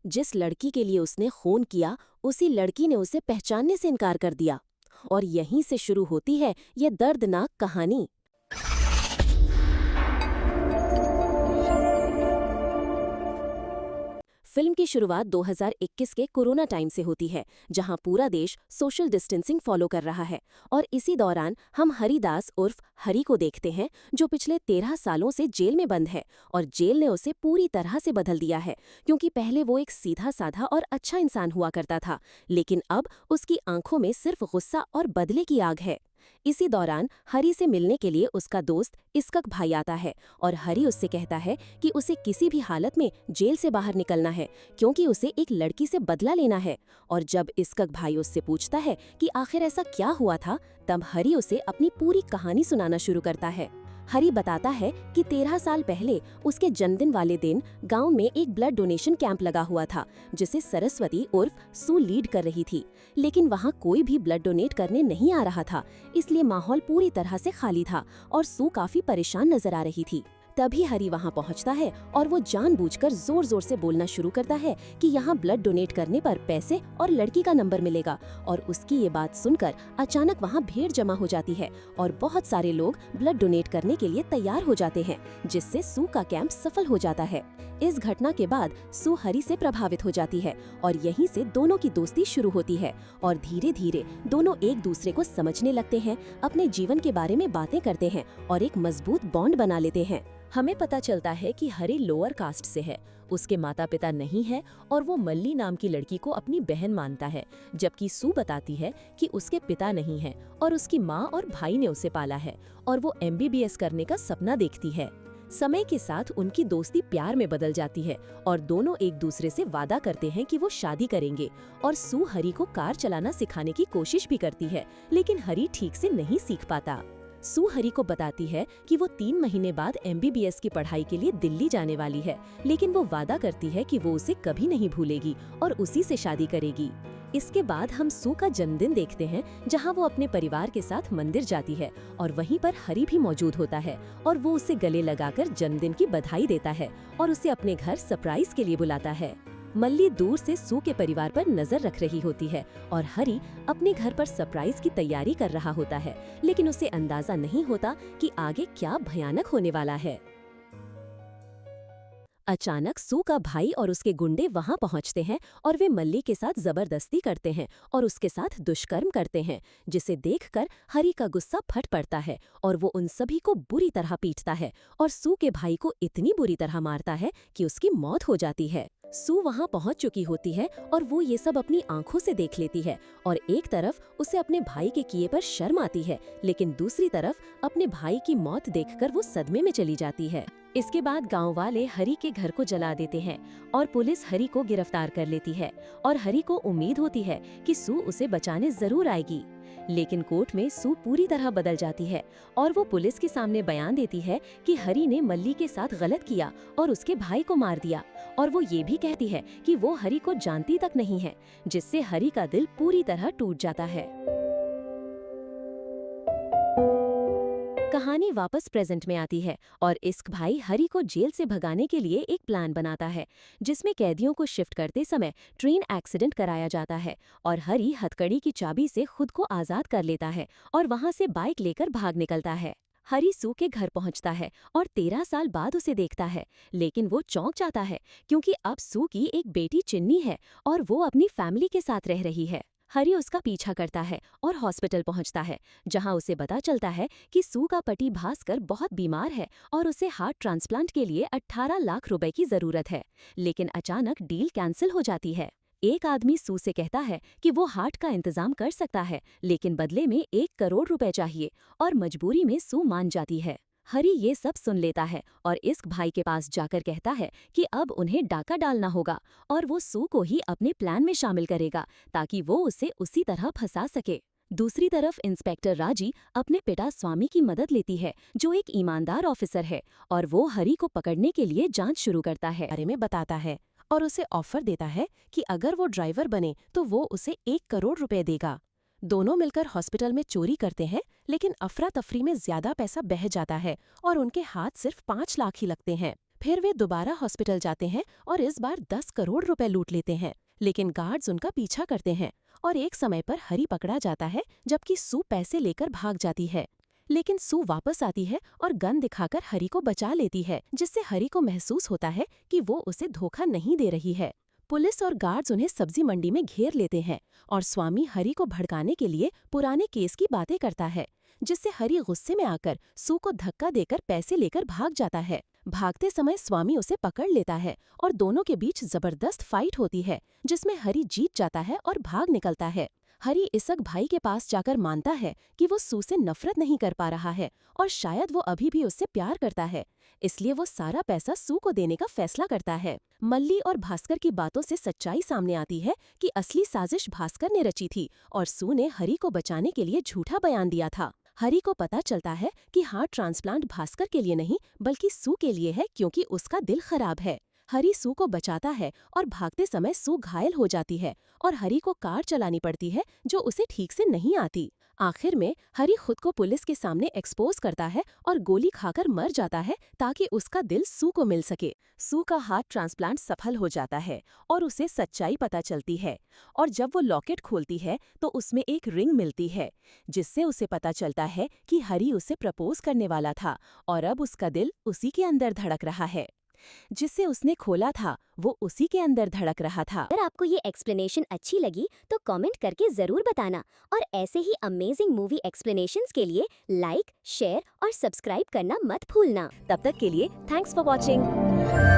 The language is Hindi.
जिस लड़की के लिए उसने खून किया, उसी लड़की ने उसे पहचानने से इनकार कर दिया। और यहीं से शुरू होती है ये दर्दनाक कहानी। फिल्म की शुरुआत 2021 के कोरोना टाइम से होती है, जहां पूरा देश सोशल डिस्टेंसिंग फॉलो कर रहा है। और इसी दौरान हम हरिदास उर्फ हरि को देखते हैं, जो पिछले 13 सालों से जेल में बंद है। और जेल ने उसे पूरी तरह से बदल दिया है, क्योंकि पहले वो एक सीधा साधा और अच्छा इंसान हुआ करता था, लेकिन अब उसकी आंखों में सिर्फ गुस्सा और बदले की आग है। इसी दौरान हरि से मिलने के लिए उसका दोस्त इस्कक भाई आता है, और हरि उससे कहता है कि उसे किसी भी हालत में जेल से बाहर निकलना है, क्योंकि उसे एक लड़की से बदला लेना है। और जब इस्कक भाई उससे पूछता है कि आखिर ऐसा क्या हुआ था, तब हरि उसे अपनी पूरी कहानी सुनाना शुरू करता है। हरि बताता है कि 13 साल पहले उसके जन्मदिन वाले दिन गांव में एक ब्लड डोनेशन कैंप लगा हुआ था, जिसे सरस्वती उर्फ सू लीड कर रही थी। लेकिन वहां कोई भी ब्लड डोनेट करने नहीं आ रहा था, इसलिए माहौल पूरी तरह से खाली था और सू काफी परेशान नजर आ रही थी। तभी हरि वहां पहुंचता है और वो जानबूझकर जोर जोर से बोलना शुरू करता है कि यहाँ ब्लड डोनेट करने पर पैसे और लड़की का नंबर मिलेगा। और उसकी ये बात सुनकर अचानक वहाँ भीड़ जमा हो जाती है और बहुत सारे लोग ब्लड डोनेट करने के लिए तैयार हो जाते हैं, जिससे सू का कैंप सफल हो जाता है। इस घटना के बाद सू हरि से प्रभावित हो जाती है और यहीं से दोनों की दोस्ती शुरू होती है। और धीरे धीरे दोनों एक दूसरे को समझने लगते हैं, अपने जीवन के बारे में बातें करते हैं और एक मजबूत बॉन्ड बना लेते हैं। हमें पता चलता है कि हरि लोअर कास्ट से है, उसके माता पिता नहीं है और वो मल्ली नाम की लड़की को अपनी बहन मानता है, जबकि सू बताती है कि उसके पिता नहीं है और उसकी माँ और भाई ने उसे पाला है और वो MBBS करने का सपना देखती है। समय के साथ उनकी दोस्ती प्यार में बदल जाती है और दोनों एक दूसरे से वादा करते हैं कि वो शादी करेंगे। और सू हरि को कार चलाना सिखाने की कोशिश भी करती है, लेकिन हरि ठीक से नहीं सीख पाता। सू हरि को बताती है कि वो 3 महीने बाद MBBS की पढ़ाई के लिए दिल्ली जाने वाली है, लेकिन वो वादा करती है कि वो उसे कभी नहीं भूलेगी और उसी से शादी करेगी। इसके बाद हम सू का जन्मदिन देखते हैं, जहां वो अपने परिवार के साथ मंदिर जाती है और वहीं पर हरि भी मौजूद होता है और वो उसे गले लगाकर जन्मदिन की बधाई देता है और उसे अपने घर सरप्राइज के लिए बुलाता है। मल्ली दूर से सू के परिवार पर नजर रख रही होती है और हरि अपने घर पर सरप्राइज की तैयारी कर रहा होता है, लेकिन उसे अंदाजा नहीं होता कि आगे क्या भयानक होने वाला है। अचानक सू का भाई और उसके गुंडे वहां पहुंचते हैं और वे मल्ली के साथ जबरदस्ती करते हैं और उसके साथ दुष्कर्म करते हैं, जिसे देखकर हरि का गुस्सा फट पड़ता है और वो उन सभी को बुरी तरह पीटता है और सू के भाई को इतनी बुरी तरह मारता है कि उसकी मौत हो जाती है। सू वहां पहुंच चुकी होती है और वो ये सब अपनी आंखों से देख लेती है और एक तरफ उसे अपने भाई के किए पर शर्म आती है, लेकिन दूसरी तरफ अपने भाई की मौत देखकर वो सदमे में चली जाती है। इसके बाद गांव वाले हरि के घर को जला देते हैं और पुलिस हरि को गिरफ्तार कर लेती है और हरि को उम्मीद होती है कि सू उसे बचाने जरूर आएगी। लेकिन कोर्ट में सू पूरी तरह बदल जाती है और वो पुलिस के सामने बयान देती है कि हरि ने मल्ली के साथ गलत किया और उसके भाई को मार दिया। और वो ये भी कहती है कि वो हरि को जानती तक नहीं है, जिससे हरि का दिल पूरी तरह टूट जाता है। कहानी वापस प्रेजेंट में आती है और इस्क भाई हरि को जेल से भगाने के लिए एक प्लान बनाता है, जिसमें कैदियों को शिफ्ट करते समय ट्रेन एक्सीडेंट कराया जाता है और हरि हथकड़ी की चाबी से खुद को आजाद कर लेता है और वहां से बाइक लेकर भाग निकलता है। हरि सू के घर पहुंचता है और 13 साल बाद उसे देखता है, लेकिन वो चौंक जाता है क्योंकि अब सू की एक बेटी चिन्नी है और वो अपनी फैमिली के साथ रह रही है। हरि उसका पीछा करता है और हॉस्पिटल पहुंचता है, जहां उसे पता चलता है कि सू का पति भास्कर बहुत बीमार है और उसे हार्ट ट्रांसप्लांट के लिए 18 लाख रुपए की जरूरत है। लेकिन अचानक डील कैंसिल हो जाती है। एक आदमी सू से कहता है कि वो हार्ट का इंतजाम कर सकता है, लेकिन बदले में 1 करोड़ रुपए चाहिए और मजबूरी में सू मान जाती है। हरि ये सब सुन लेता है और इस्क भाई के पास जाकर कहता है कि अब उन्हें डाका डालना होगा और वो सू को ही अपने प्लान में शामिल करेगा ताकि वो उसे उसी तरह फंसा सके। दूसरी तरफ इंस्पेक्टर राजी अपने पिता स्वामी की मदद लेती है, जो एक ईमानदार ऑफिसर है, और वो हरि को पकड़ने के लिए जांच शुरू करता है, बारे में बताता है और उसे ऑफर देता है कि अगर वो ड्राइवर बने तो वो उसे 1 करोड़ रुपए देगा। दोनों मिलकर हॉस्पिटल में चोरी करते हैं, लेकिन अफरा तफरी में ज्यादा पैसा बह जाता है और उनके हाथ सिर्फ 5 लाख ही लगते हैं। फिर वे दोबारा हॉस्पिटल जाते हैं और इस बार 10 करोड़ रुपए लूट लेते हैं। लेकिन गार्ड्स उनका पीछा करते हैं और एक समय पर हरी पकड़ा जाता है, जबकि सू पैसे लेकर भाग जाती है। लेकिन सू वापस आती है और गन दिखाकर हरी को बचा लेती है, जिससे हरी को महसूस होता है कि वो उसे धोखा नहीं दे रही है। पुलिस और गार्ड्स उन्हें सब्जी मंडी में घेर लेते हैं और स्वामी हरी को भड़काने के लिए पुराने केस की बातें करता है, जिससे हरी गुस्से में आकर सू को धक्का देकर पैसे लेकर भाग जाता है। भागते समय स्वामी उसे पकड़ लेता है और दोनों के बीच जबरदस्त फाइट होती है, जिसमें हरी जीत जाता है और भाग निकलता है। हरी इसक भाई के पास जाकर मानता है कि वो सू से नफरत नहीं कर पा रहा है और शायद वो अभी भी उससे प्यार करता है, इसलिए वो सारा पैसा सू को देने का फैसला करता है। मल्ली और भास्कर की बातों से सच्चाई सामने आती है कि असली साजिश भास्कर ने रची थी और सू ने हरी को बचाने के लिए झूठा बयान दिया था। हरी को पता चलता है कि हार्ट ट्रांसप्लांट भास्कर के लिए नहीं बल्कि सू के लिए है, क्योंकि उसका दिल खराब है। हरी सू को बचाता है और भागते समय सू घायल हो जाती है और हरी को कार चलानी पड़ती है, जो उसे ठीक से नहीं आती। आखिर में हरी खुद को पुलिस के सामने एक्सपोज करता है और गोली खाकर मर जाता है ताकि उसका दिल सू को मिल सके। सू का हार्ट ट्रांसप्लांट सफल हो जाता है और उसे सच्चाई पता चलती है, और जब वो लॉकेट खोलती है तो उसमें एक रिंग मिलती है, जिससे उसे पता चलता है कि हरी उसे प्रपोज करने वाला था और अब उसका दिल उसी के अंदर धड़क रहा है। जिसे उसने खोला था वो उसी के अंदर धड़क रहा था। अगर आपको ये एक्सप्लेनेशन अच्छी लगी तो कमेंट करके जरूर बताना, और ऐसे ही अमेजिंग मूवी एक्सप्लेनेशंस के लिए लाइक, शेयर और सब्सक्राइब करना मत भूलना। तब तक के लिए थैंक्स फॉर वॉचिंग।